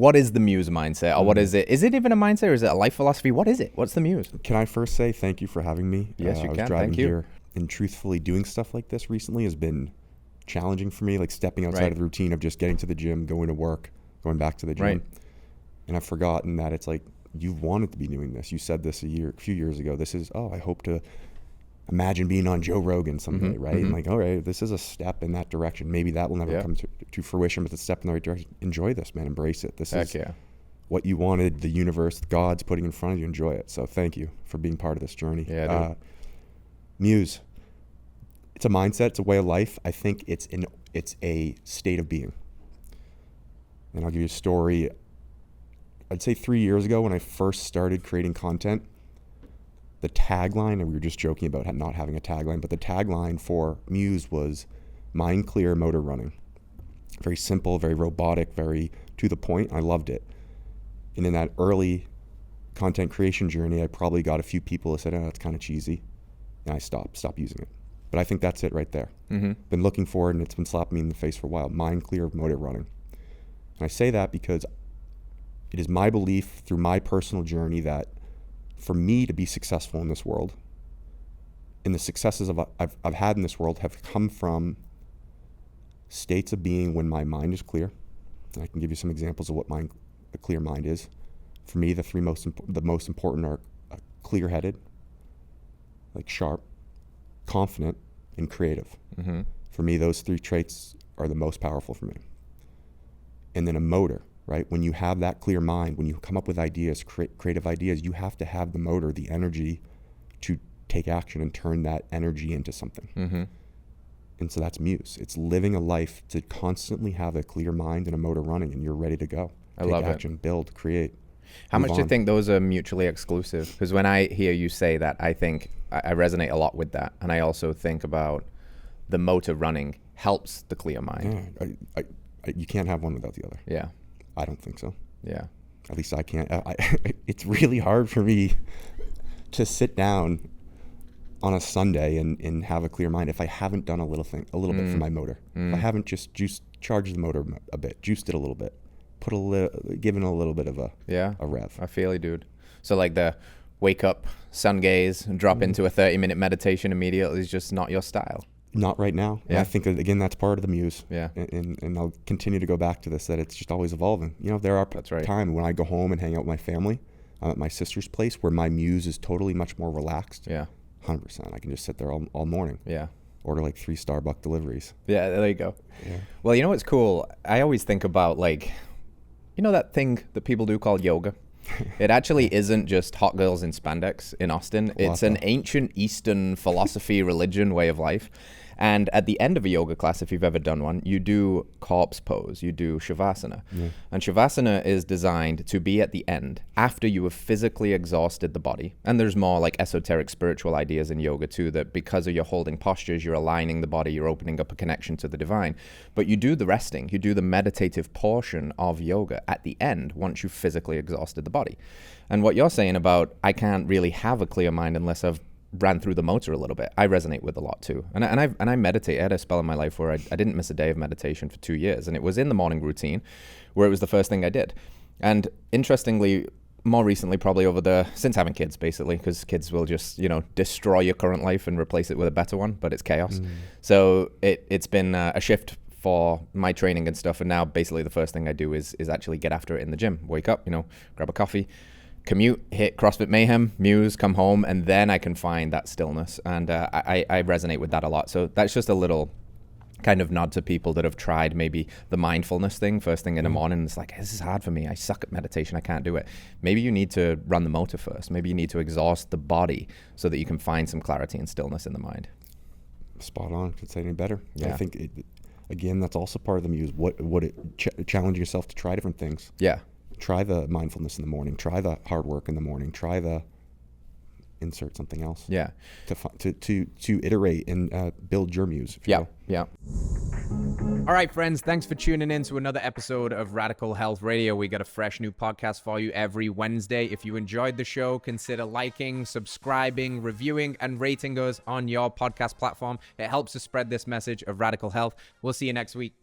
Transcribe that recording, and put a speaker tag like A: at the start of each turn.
A: what is the Muse mindset, or what is it? Is it even a mindset, or is it a life philosophy? What is it? What's the Muse?
B: Can I first say thank you for having me?
A: Yes, you
B: I was
A: can.
B: driving
A: Thank you.
B: here, and truthfully, doing stuff like this recently has been challenging for me, like stepping outside of the routine of just getting to the gym, going to work, going back to the gym.
A: Right.
B: And I've forgotten that it's like, you've wanted to be doing this. You said this a few years ago. This is, I hope to imagine being on Joe Rogan someday, right? And like, all right, this is a step in that direction. Maybe that will never come to fruition, but it's a step in the right direction. Enjoy this, man. Embrace it. This is what you wanted, the universe, God's putting in front of you. Enjoy it. So thank you for being part of this journey. Muse, it's a mindset. It's a way of life. I think it's a state of being. And I'll give you a story. I'd say 3 years ago when I first started creating content, the tagline, and we were just joking about not having a tagline, but the tagline for Muse was mind clear, motor running. Very simple, very robotic, very to the point. I loved it. And in that early content creation journey, I probably got a few people who said, oh, that's kind of cheesy. And I stopped using it. But I think that's it right there. Been looking for it, and it's been slapping me in the face for a while. Mind clear, motor running. And I say that because it is my belief through my personal journey that for me to be successful in this world, and the successes I've had in this world have come from states of being when my mind is clear. And I can give you some examples of what a clear mind is. For me, the most important are clear-headed, like sharp, confident, and creative. For me, those three traits are the most powerful for me. And then a motor. Right? When you have that clear mind, when you come up with ideas, creative ideas, you have to have the motor, the energy to take action and turn that energy into something. And so that's Muse. It's living a life to constantly have a clear mind and a motor running, and you're ready to go. Take action, build, create.
A: How much do you think those are mutually exclusive? Because when I hear you say that, I think I resonate a lot with that. And I also think about the motor running helps the clear mind.
B: Yeah, you can't have one without the other.
A: Yeah.
B: I don't think so.
A: Yeah.
B: At least I can't. It's really hard for me to sit down on a Sunday and have a clear mind if I haven't done a little bit for my motor. If I haven't just charged the motor a bit, juiced it a little bit, given a little bit of a rev.
A: I feel you, dude. So like the wake up, sun gaze, and drop into a 30-minute meditation immediately is just not your style.
B: Not right now. Yeah. And I think, again, that's part of the Muse.
A: Yeah.
B: And I'll continue to go back to this, that it's just always evolving. You know, there are times when I go home and hang out with my family. I'm at my sister's place where my Muse is totally much more relaxed. Yeah. 100%. I can just sit there all morning. Yeah. Order like 3 Starbucks deliveries.
A: Yeah, there you go. Yeah. Well, you know what's cool? I always think about, like, you know that thing that people do called yoga? It actually isn't just hot girls in spandex in Austin. It's an ancient Eastern philosophy, religion, way of life. And at the end of a yoga class, if you've ever done one, you do corpse pose, you do shavasana. Yeah. And shavasana is designed to be at the end, after you have physically exhausted the body. And there's more like esoteric spiritual ideas in yoga too, that because of your holding postures, you're aligning the body, you're opening up a connection to the divine. But you do the resting, you do the meditative portion of yoga at the end, once you've physically exhausted the body. And what you're saying about, I can't really have a clear mind unless I've ran through the motor a little bit, I resonate with a lot too. And I meditate. I had a spell in my life where I didn't miss a day of meditation for 2 years, and it was in the morning routine where it was the first thing I did. And interestingly, more recently, probably since having kids, basically, because kids will just, destroy your current life and replace it with a better one, but it's chaos. So it's been a shift for my training and stuff. And now basically the first thing I do is actually get after it in the gym. Wake up, grab a coffee, commute, hit CrossFit Mayhem, Muse, come home, and then I can find that stillness. And I resonate with that a lot. So that's just a little kind of nod to people that have tried maybe the mindfulness thing first thing in the morning. It's like, this is hard for me. I suck at meditation. I can't do it. Maybe you need to run the motor first. Maybe you need to exhaust the body so that you can find some clarity and stillness in the mind.
B: Spot on. Could say any better.
A: Yeah.
B: I think, again, that's also part of the Muse. Challenge yourself to try different things.
A: Yeah.
B: Try the mindfulness in the morning. Try the hard work in the morning. Try the insert something else.
A: Yeah.
B: To iterate and build your Muse.
A: Yeah. Yeah. All right, friends. Thanks for tuning in to another episode of Radical Health Radio. We got a fresh new podcast for you every Wednesday. If you enjoyed the show, consider liking, subscribing, reviewing, and rating us on your podcast platform. It helps to spread this message of radical health. We'll see you next week.